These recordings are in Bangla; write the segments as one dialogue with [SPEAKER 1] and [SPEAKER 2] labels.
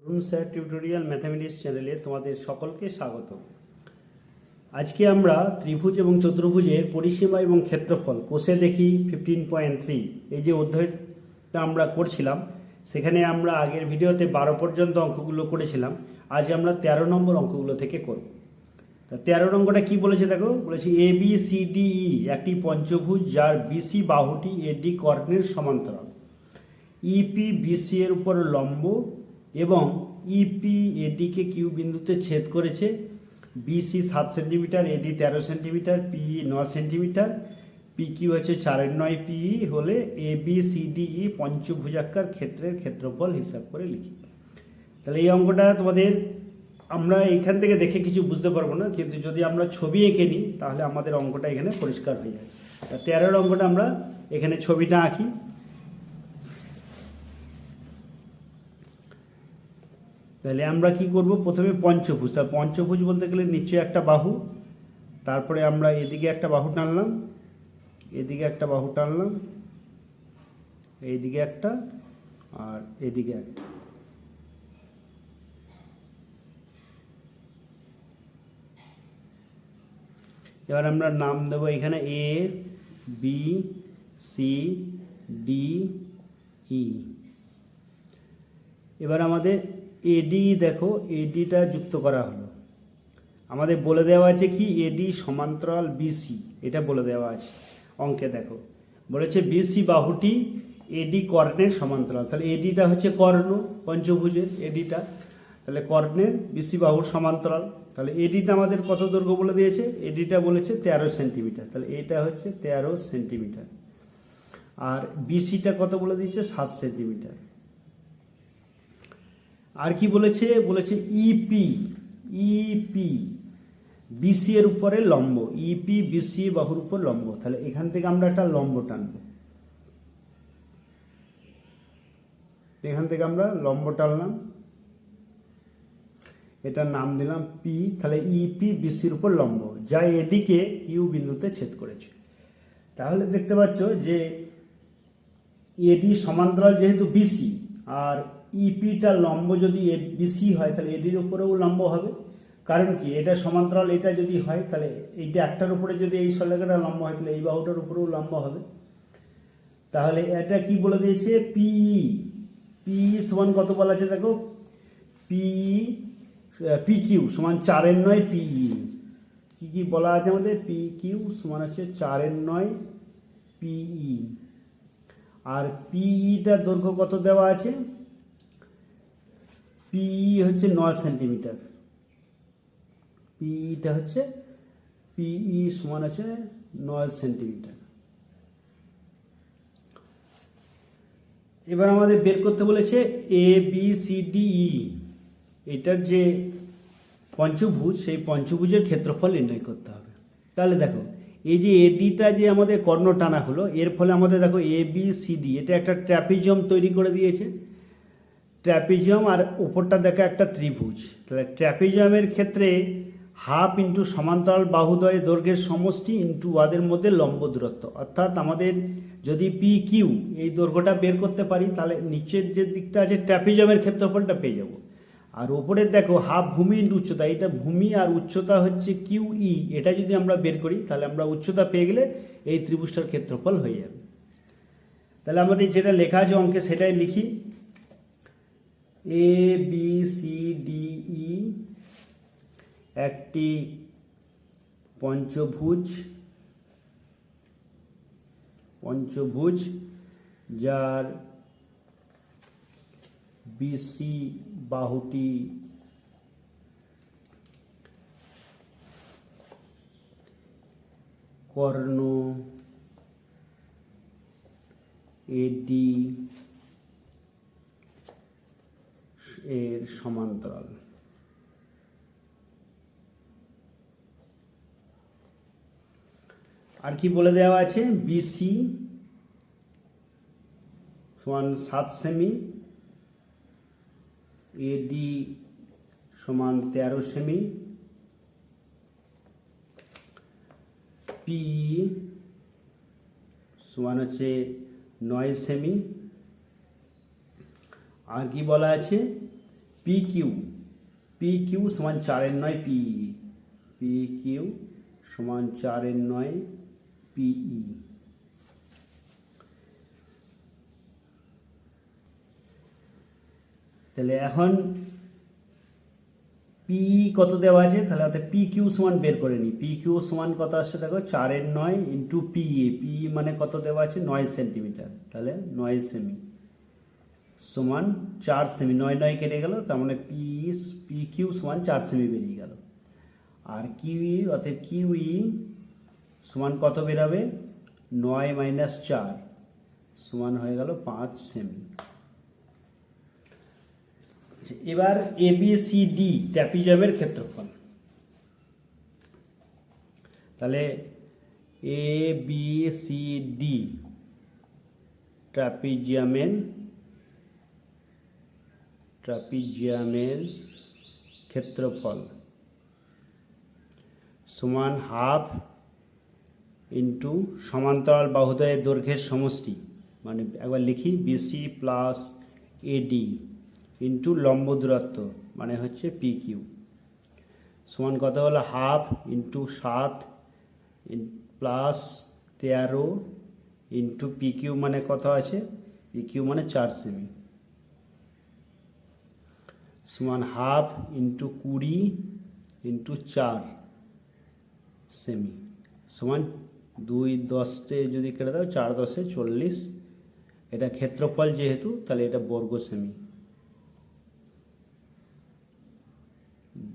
[SPEAKER 1] অরুণ স্যার টিউটোরিয়াল ম্যাথামেটিক্স চ্যানেলে তোমাদের সকলকে স্বাগত। আজকে আমরা ত্রিভুজ এবং চতুর্ভুজের পরিসীমা এবং ক্ষেত্রফল কোষে দেখি 15.3 এই যে অধ্যায়টা আমরা করছিলাম, সেখানে আমরা আগের ভিডিওতে 12 পর্যন্ত অঙ্কগুলো করেছিলাম। আজ আমরা 13 নম্বর অঙ্কগুলো থেকে করব। তা 13 নম্বরটা কী বলেছে দেখো, বলেছে ABCDE একটি পঞ্চভুজ যার BC বাহুটি AD কর্ণের সমান্তরাল, EP BC এর উপর লম্ব এবং ইপি এডিকে কিউ বিন্দুতে ছেদ করেছে। বিসি 7 সেন্টিমিটার, এডি 13 সেন্টিমিটার, পিই 9 সেন্টিমিটার, পিকিউ হচ্ছে 4/9 পিই হলে ABCDE পঞ্চভুজাকার ক্ষেত্রের ক্ষেত্রফল হিসাব করে লিখি। তাহলে এই অঙ্কটা তোমাদের আমরা এখান থেকে দেখে কিছু বুঝতে পারবো না, কিন্তু যদি আমরা ছবি এঁকে নিই তাহলে আমাদের অঙ্কটা এখানে পরিষ্কার হয়ে যায়। 13 অঙ্কটা আমরা এখানে ছবিটা আঁকি। তাহলে আমরা কি করব, প্রথমে পঞ্চভুজ। তা পঞ্চভুজ বলতে গেলে নিচে একটা বাহু, তারপরে আমরা এদিকে একটা বাহু টানলাম, এদিকে একটা বাহু টানলাম, এইদিকে একটা আর এদিকে একটা। এবার আমরা নাম দেবো এখানে A B C D E। এবার আমাদের এডি দেখো, এডিটা যুক্ত করা হলো। আমাদের বলে দেওয়া আছে কি এডি সমান্তরাল বিসি, এটা বলে দেওয়া আছে অঙ্কে। দেখো বলেছে বিসি বাহুটি এডি কর্ণের সমান্তরাল, তাহলে এডিটা হচ্ছে কর্ণ পঞ্চভুজের এডিটা, তাহলে কর্ণের বিসি বাহুর সমান্তরাল। তাহলে এডিটা আমাদের কত দৈর্ঘ্য বলে দিয়েছে, এডিটা বলেছে 13 সেন্টিমিটার, তাহলে এটা হচ্ছে 13 সেন্টিমিটার। আর বিসিটা কত বলে দিয়েছে, 7 সেন্টিমিটার। আর কি বলেছে, বলেছে ইপি বিসি এর উপরে লম্ব, ইপি বিসি বাহুর উপর লম্ব। তাহলে এখান থেকে আমরা একটা লম্ব টানবো, এখান থেকে আমরা লম্ব টানলাম, এটার নাম দিলাম পি। তাহলে ইপি বিসির উপর লম্ব যা এদিকে কিউ বিন্দুতে ছেদ করেছে। তাহলে দেখতে পাচ্ছ যে এডি সমান্তরাল যেহেতু বিসি, আর ইপিটা লম্ব যদি বিসি হয় তাহলে এডির উপরেও লম্ব হবে। কারণ কি, এটা সমান্তরাল, এটা যদি হয় তাহলে এইটা একটার উপরে যদি এই সলেখাটা লম্ব হয় তাহলে এই বাহুটার উপরেও লম্ব হবে। তাহলে এটা কি বলে দিয়েছে, পিই সমান কত বলা আছে দেখো, পিকিউ সমান 4/9 পিই। কি কি বলা আছে আমাদের, পিকিউ সমান আছে 4/9 পিই। আর পিইটার দৈর্ঘ্য কত দেওয়া আছে, পিই হচ্ছে 9 সেন্টিমিটার, পিইটা হচ্ছে পিই সমান আছে 9 সেন্টিমিটার। এবার আমাদের বের করতে বলেছে ABCDE, এটার যে পঞ্চভুজ সেই পঞ্চভুজের ক্ষেত্রফল নির্ণয় করতে হবে। তাহলে দেখো এই যে এডিটা যে আমাদের কর্ণ টানা হলো, এর ফলে আমাদের দেখো ABCD এটা একটা ট্র্যাপিজিয়াম তৈরি করে দিয়েছে, ট্র্যাপিজিয়াম, আর উপরটা দেখা একটা ত্রিভুজ। তাহলে ট্র্যাপিজিয়ামের ক্ষেত্রে হাফ ইন্টু সমান্তরাল বাহুদ্বয় দৈর্ঘ্যের সমষ্টি ইন্টু ওয়াদের মধ্যে লম্ব দূরত্ব। অর্থাৎ আমাদের যদি পি কিউ এই দৈর্ঘ্যটা বের করতে পারি তাহলে নিচের যে দিকটা আছে ট্র্যাপিজিয়ামের ক্ষেত্রফলটা পেয়ে যাব। আর ওপরের দেখো হাফ ভূমি ইন্টু উচ্চতা, এটা ভূমি আর উচ্চতা হচ্ছে QE, এটা যদি আমরা বের করি তাহলে আমরা উচ্চতা পেয়ে গেলে এই ত্রিভুজটার ক্ষেত্রফল হয়ে যাবে। তাহলে আমাদের যেটা লেখা আছে অঙ্কে সেটাই লিখি, ABCDE একটি পঞ্চভুজ যার বিসি বাহুটি কর্ণ এডি এর সমান্তরাল। আর কি বলে দেওয়া আছে, বিসি সমান 7 সেমি, এডি সমান 13 সেমি, পি সমান হচ্ছে 9 সেমি। আর কি বলা আছে, পি কিউ, পি কিউ সমান 4/9 পিই, পি কিউ সমান 4/9 পিই। তাহলে এখন পি কত দেওয়া আছে, তাহলে অর্থাৎ পি কিউ সমান বের করে নিই। পি কিউ সমান কত আসছে দেখো, 4/9 ইন্টু পি এ, পি মানে কত দেওয়া আছে 9 সেন্টিমিটার, তাহলে 9 সেমি সমান 4 সেমি, 9 কেটে গেল, তার মানে পি কিউ সমান 4 সেমি বেরিয়ে গেল। আর কিউই অর্থাৎ কিউই সমান কত বেরাবে, 9 - 4 সমান হয়ে গেল 5 সেমি। এবার এ বি সি ডি ট্র্যাপিজমের ক্ষেত্রফল, তাহলে এ বি সি ডি ট্র্যাপিজিয়ামের ক্ষেত্রফল সমান হাফ ইন্টু সমান্তরাল বাহুদ্বয়ের দৈর্ঘ্যের সমষ্টি, মানে একবার লিখি বিসি প্লাস এডি ইন্টু লম্ব দূরত্ব মানে হচ্ছে পি কিউ সমান কত হলো, half into 7 plus 13 into P Q মানে কত আছে, পি কিউ মানে 4 সেমি সমান হাফ ইন্টু 20 ইন্টু 4 সেমি সমান 2 10 যদি কেটে দাও 4 10 40। এটা ক্ষেত্রফল যেহেতু তাহলে এটা বর্গ সেমি,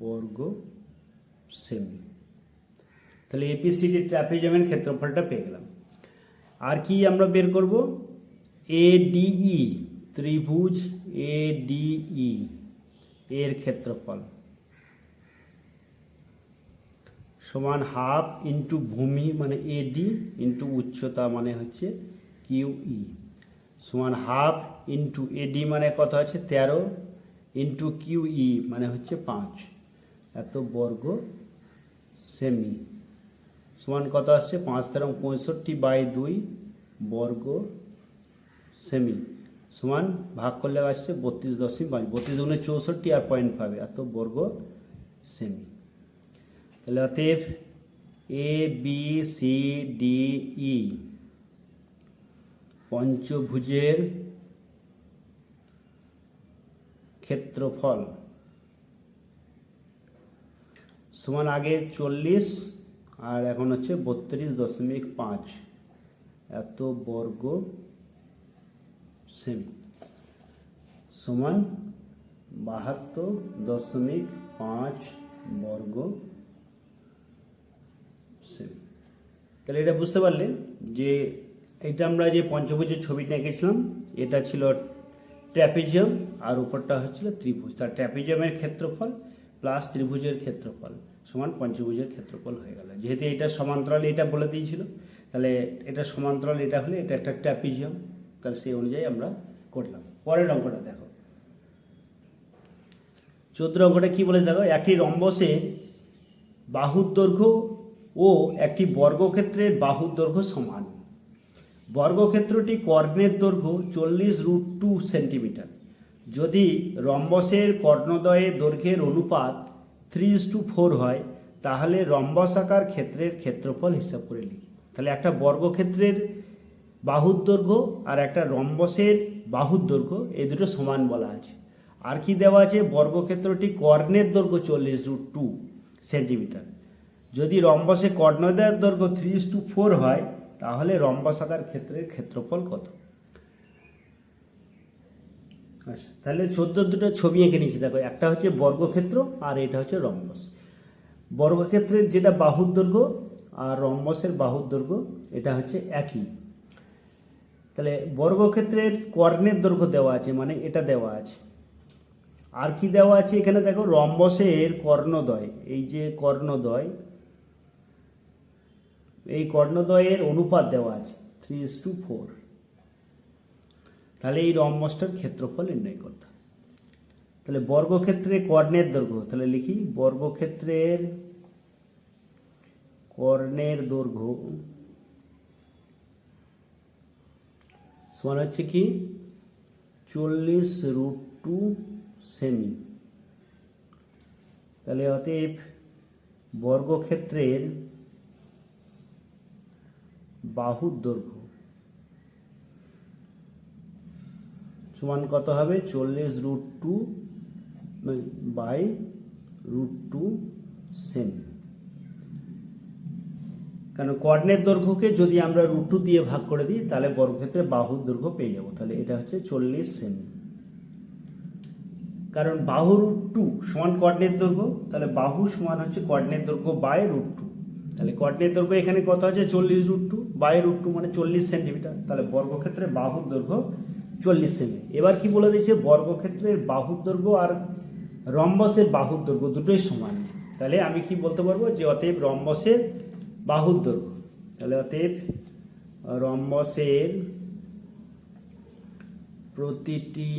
[SPEAKER 1] বর্গ সেমি। তাহলে এপিসিডি ট্র্যাপিজমের ক্ষেত্রফলটা পেয়ে গেলাম। আর কি আমরা বের করব, এডিই ত্রিভুজ এডিই এর ক্ষেত্রফল সমান হাফ ইন্টু ভূমি মানে এডি ইন্টু উচ্চতা মানে হচ্ছে কিউই সমান হাফ ইন্টু এডি মানে কত আছে 13 ইন্টু কিউই মানে হচ্ছে 5 এত বর্গ সেমি সমান কত আসছে 5 13 65/2 বর্গ সেমি সমান ভাগ করলে আসছে 32.5, 32 গুণে 64 আর 0.5 এত বর্গ সেমি। তাহলে অতএব A B C D E পঞ্চভুজের ক্ষেত্রফল সমান আগে 40 আর এখন হচ্ছে 32.5 এত বর্গ সেমি সমান 72.5 বর্গ সেমি। তাহলে এটা বুঝতে পারলে যে এটা আমরা যে পঞ্চভুজের ছবিটা এঁকেছিলাম এটা ছিল ট্র্যাপিজিয়াম আর উপরটা হচ্ছিল ত্রিভুজ, তার ট্র্যাপিজিয়ামের ক্ষেত্রফল প্লাস ত্রিভুজের ক্ষেত্রফল সমান পঞ্চভুজের ক্ষেত্রফল হয়ে গেল। যেহেতু এটা সমান্তরাল এটা বলে দিয়েছিল, তাহলে এটা সমান্তরাল এটা হলে এটা একটা ট্র্যাপিজিয়াম, তাহলে সেই অনুযায়ী আমরা করলাম। পরের অঙ্কটা দেখো, 14 অঙ্কটা কি বলে দেখো, একটি রম্বসের বাহুর দৈর্ঘ্য ও একটি বর্গক্ষেত্রের বাহুর দৈর্ঘ্য সমান। বর্গক্ষেত্রটি কর্ণের দৈর্ঘ্য 40√2 সেন্টিমিটার। যদি রম্বসের কর্ণদ্বয়ের দৈর্ঘ্যের অনুপাত 3:4 হয় তাহলে রম্বসাকার ক্ষেত্রের ক্ষেত্রফল হিসাব করে লিখি। তাহলে একটা বর্গক্ষেত্রের বাহুর দৈর্ঘ্য আর একটা রম্বসের বাহুর দৈর্ঘ্য এই দুটো সমান বলা আছে। আর কি দেওয়া আছে, বর্গক্ষেত্রটি কর্ণের দৈর্ঘ্য 40√2 সেন্টিমিটার। যদি রম্বসে কর্ণদ্বয়ের দৈর্ঘ্য 3:4 হয় তাহলে রম্বসাকার ক্ষেত্রের ক্ষেত্রফল কত। আচ্ছা, তাহলে 14 দুটো ছবি এঁকে নিয়েছি দেখো, একটা হচ্ছে বর্গক্ষেত্র আর এটা হচ্ছে রম্বস। বর্গক্ষেত্রের যেটা বাহুর দৈর্ঘ্য আর রম্বসের বাহুর দৈর্ঘ্য এটা হচ্ছে একই। তাহলে বর্গক্ষেত্রের কর্ণের দৈর্ঘ্য দেওয়া আছে মানে এটা দেওয়া আছে। আর কি দেওয়া আছে এখানে দেখো, রম্বসের কর্ণদ্বয়, এই যে কর্ণদ্বয়, এই কর্ণদ্বয়ের অনুপাত দেওয়া আছে 3:4। তাহলে এই রম্বসটার ক্ষেত্রফল নির্ণয় করতে হবে। তাহলে বর্গক্ষেত্রে কর্ণের দৈর্ঘ্য, তাহলে লিখি বর্গক্ষেত্রের কর্ণের দৈর্ঘ্য সমান হচ্ছে কি 40√2 সেমি তাহলে অতএব বর্গক্ষেত্রের বাহুর দৈর্ঘ্য সমান কত হবে 40√2 বাই √2 সেমি। কারণ কোঅর্ডিনেট দৈর্ঘ্যকে যদি আমরা √2 দিয়ে ভাগ করে দিই তাহলে বর্গক্ষেত্রে বাহুর দৈর্ঘ্য পেয়ে যাব। তাহলে এটা হচ্ছে 40 সেমি। কারণ বাহু √2 সমান কোঅর্ডিনেট দৈর্ঘ্য, তাহলে বাহু সমান হচ্ছে কোঅর্ডিনেট দৈর্ঘ্য বাই √2। তাহলে কোঅর্ডিনেট দৈর্ঘ্য এখানে কত আছে 40√2 বাই √2 মানে 40 সেন্টিমিটার। তাহলে বর্গক্ষেত্রে বাহুর দৈর্ঘ্য 40 সেমি। এবার কি বলে দিয়েছে বর্গক্ষেত্রের বাহুর দৈর্ঘ্য আর রম্বসের বাহুর দৈর্ঘ্য দুটোই সমান। তাহলে আমি কি বলতে পারবো যে অতএব রম্বসের বাহুর দৈর্ঘ্য, তাহলে অতএব রম্বসের প্রতিটি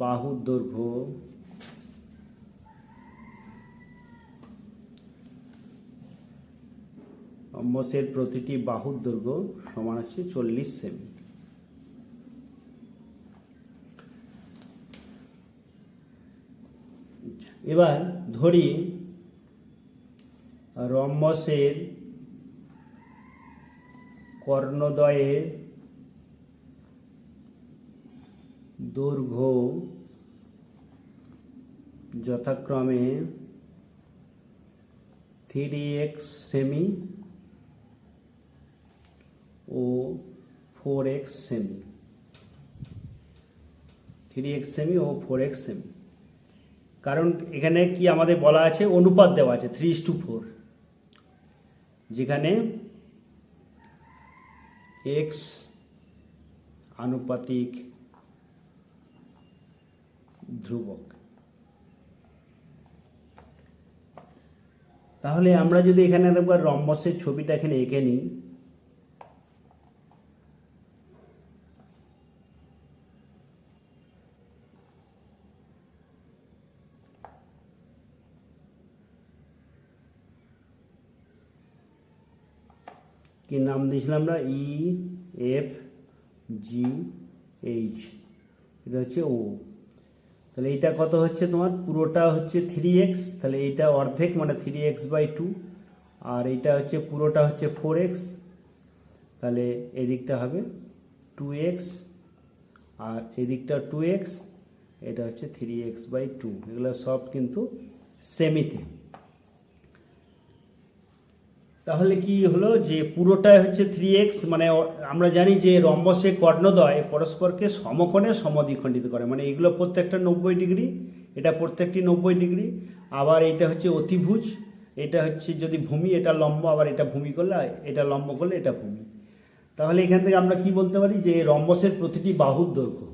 [SPEAKER 1] বাহুর দৈর্ঘ্য রম্বসের প্রতিটি বাহুর দৈর্ঘ্য সমান হচ্ছে 40 সেমি। এবার ধরি রম্বসের কর্ণদ্বয়ের দৈর্ঘ্য যথাক্রমে 3x সেমি ও 4x সেমি, 3x সেমি ও 4x সেমি। কারণ এখানে কি আমাদের বলা আছে অনুপাত দেওয়া আছে 3:4, যেখানে x আনুপাতিক ধ্রুবক। তাহলে আমরা যদি এখানে একবার রম্বসের ছবিটা এখানে এঁকে নিই, কি নাম দিয়েছিলাম আমরা EFGH, এটা হচ্ছে ও। তাহলে এইটা কত হচ্ছে তোমার পুরোটা হচ্ছে 3x, তাহলে এইটা অর্ধেক মানে 3x/2, আর এইটা হচ্ছে পুরোটা হচ্ছে 4x, তাহলে এদিকটা হবে 2x আর এদিকটা 2x, এটা হচ্ছে 3x/2। এগুলো সব কিন্তু সেমিতে। তাহলে কি হলো যে পুরোটাই হচ্ছে 3x, মানে আমরা জানি যে রম্বসে কর্ণদ্বয় পরস্পরকে সমকোণে সমদ্বিখণ্ডিত করে, মানে এগুলো প্রত্যেকটা 90 ডিগ্রি, এটা প্রত্যেকটি 90 ডিগ্রি। আবার এটা হচ্ছে অতিভুজ, এটা হচ্ছে যদি ভূমি এটা লম্ব, আবার এটা ভূমি করলে এটা লম্ব করলে এটা ভূমি। তাহলে এখান থেকে আমরা কি বলতে পারি যে রম্বসের প্রতিটি বাহুর দৈর্ঘ্য,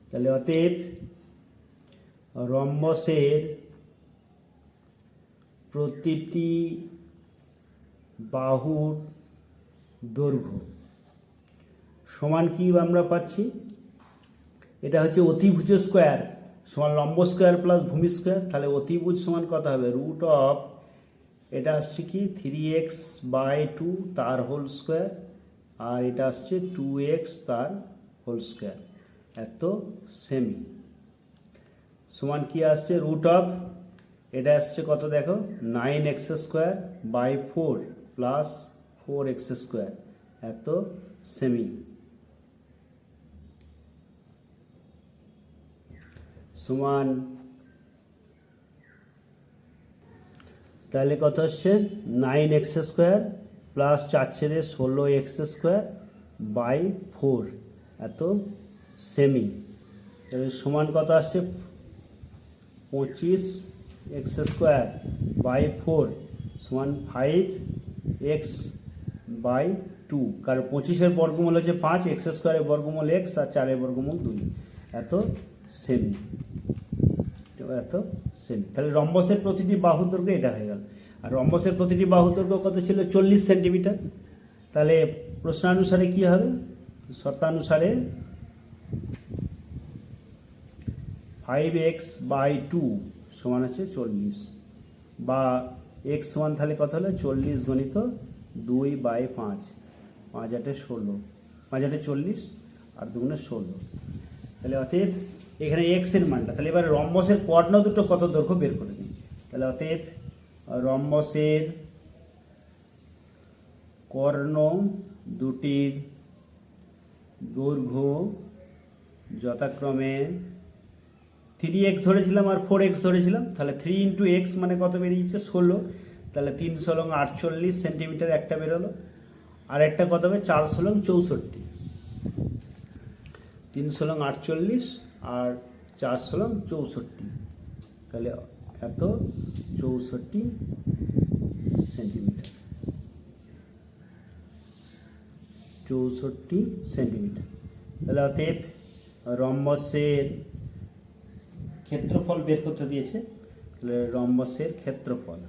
[SPEAKER 1] তাহলে অতএব রম্বসের প্রতিটি বাহুর দৈর্ঘ্য সমান কি আমরা পাচ্ছি, এটা হচ্ছে অতিভুজ স্কোয়ার সমান লম্ব স্কোয়ার প্লাস ভূমি স্কোয়ার। তাহলে অতিভুজ সমান কত হবে √ এটা আসছে কি 3x/2 তার হোল স্কোয়ার, আর এটা আসছে 2x তার হোল স্কোয়ার, এত সেমি সমান কি আসছে √ এটা আসছে কত দেখো 9x²/4 প্লাস 4x², এত সেমি সমান। তাহলে কত আসছে 9x² প্লাস 4×16x²/4, এত সেমি। তাহলে সমান কত আসছে 25x²/4 সমান 5x/2, কারণ 25-এর বর্গমূল হচ্ছে 5, x² বর্গমূল x আর 4-এর বর্গমূল 2, এত সেমি, এত সেমি। তাহলে রম্বসের প্রতিটি বাহুর দৈর্ঘ্য এটা হয়ে গেল। আর রম্বসের প্রতিটি বাহুর দৈর্ঘ্য কত ছিল 40 সেন্টিমিটার। তাহলে প্রশ্নানুসারে কি হবে, শর্তানুসারে 5x/2 সমান আছে 40, বা x সমান তাহলে কত হলো 40 গণিত 2/5, 5×8 = 16, 5×8 = 40 আর 2×16। তাহলে অতএব এখানে এক্স এর মানটা, তাহলে এবার রম্বসের কর্ণ দুটো কত দৈর্ঘ্য বের করে নিই। তাহলে অতএব রম্বসের কর্ণ দুটির দৈর্ঘ্য যথাক্রমে 3x ধরেছিলাম আর 4x ধরেছিলাম, তাহলে 3 ইন্টু এক্স মানে কত বেরিয়েছে 16, তাহলে 3 × 48 সেন্টিমিটার একটা বেরোলো, আর একটা কত হবে 4 × 64, 3 × 48 আর 4 × 64, তাহলে এত 64 সেন্টিমিটার, 64 সেন্টিমিটার। তাহলে অতএব রম্বসের ক্ষেত্রফল বের করতে দিয়েছে, তাহলে রম্বসের ক্ষেত্রফল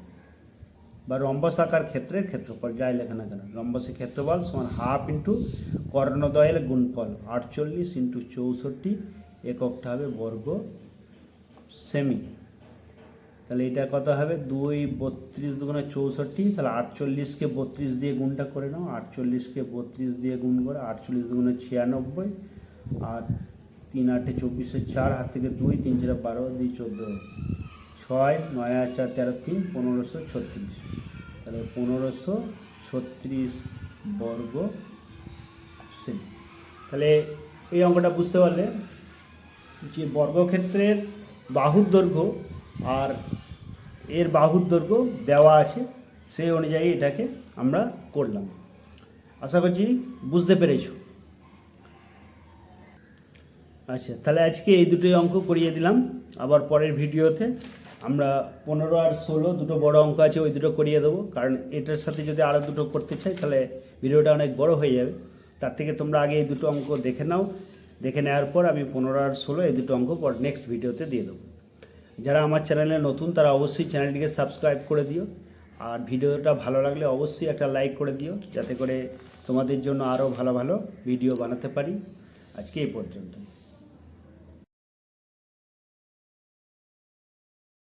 [SPEAKER 1] বা রম্বস আকার ক্ষেত্রের ক্ষেত্রফল যাই লেখা না কেন, রম্বসের ক্ষেত্রফল সমান হাফ ইন্টু কর্ণদ্বয়ের গুণফল 48 ইন্টু 64, এককটা হবে বর্গ সেমি। তাহলে এটা কত হবে 2 32 দুগুণে 64, তাহলে 48কে 32 দিয়ে গুণটা করে নাও, 48কে 32 দিয়ে গুণ করে 48 দুগুণে 96, আর 3 8 24 4, হাত থেকে 2 3 4 12 2 14 6 9 4 13 3 1536, তাহলে 1536 বর্গ সেমি। তাহলে এই অঙ্কটা বুঝতে পারলে যে বর্গক্ষেত্রের বাহুর দৈর্ঘ্য আর এর বাহুর দৈর্ঘ্য দেওয়া আছে, সেই অনুযায়ী এটাকে আমরা করলাম। আশা করছি বুঝতে পেরেছো। আচ্ছা, তাহলে আজকে এই দুটোই অঙ্ক করিয়ে দিলাম, আবার পরের ভিডিওতে আমরা 15 আর 16 দুটো বড় অঙ্ক আছে, ওই দুটো করিয়ে দেবো, কারণ এটার সাথে যদি আরও দুটো করতে চাই তাহলে ভিডিওটা অনেক বড় হয়ে যাবে। তার থেকে তোমরা আগে এই দুটো অঙ্ক দেখে নাও, দেখে নেওয়ার পর আমি 15 আর 16 এই দুটো অঙ্ক পর নেক্সট ভিডিওতে দিয়ে দেবো। যারা আমার চ্যানেলে নতুন তারা অবশ্যই চ্যানেলটিকে সাবস্ক্রাইব করে দিও, আর ভিডিওটা ভালো লাগলে অবশ্যই একটা লাইক করে দিও, যাতে করে তোমাদের জন্য আরও ভালো ভালো ভিডিও বানাতে পারি। আজকে এই পর্যন্ত।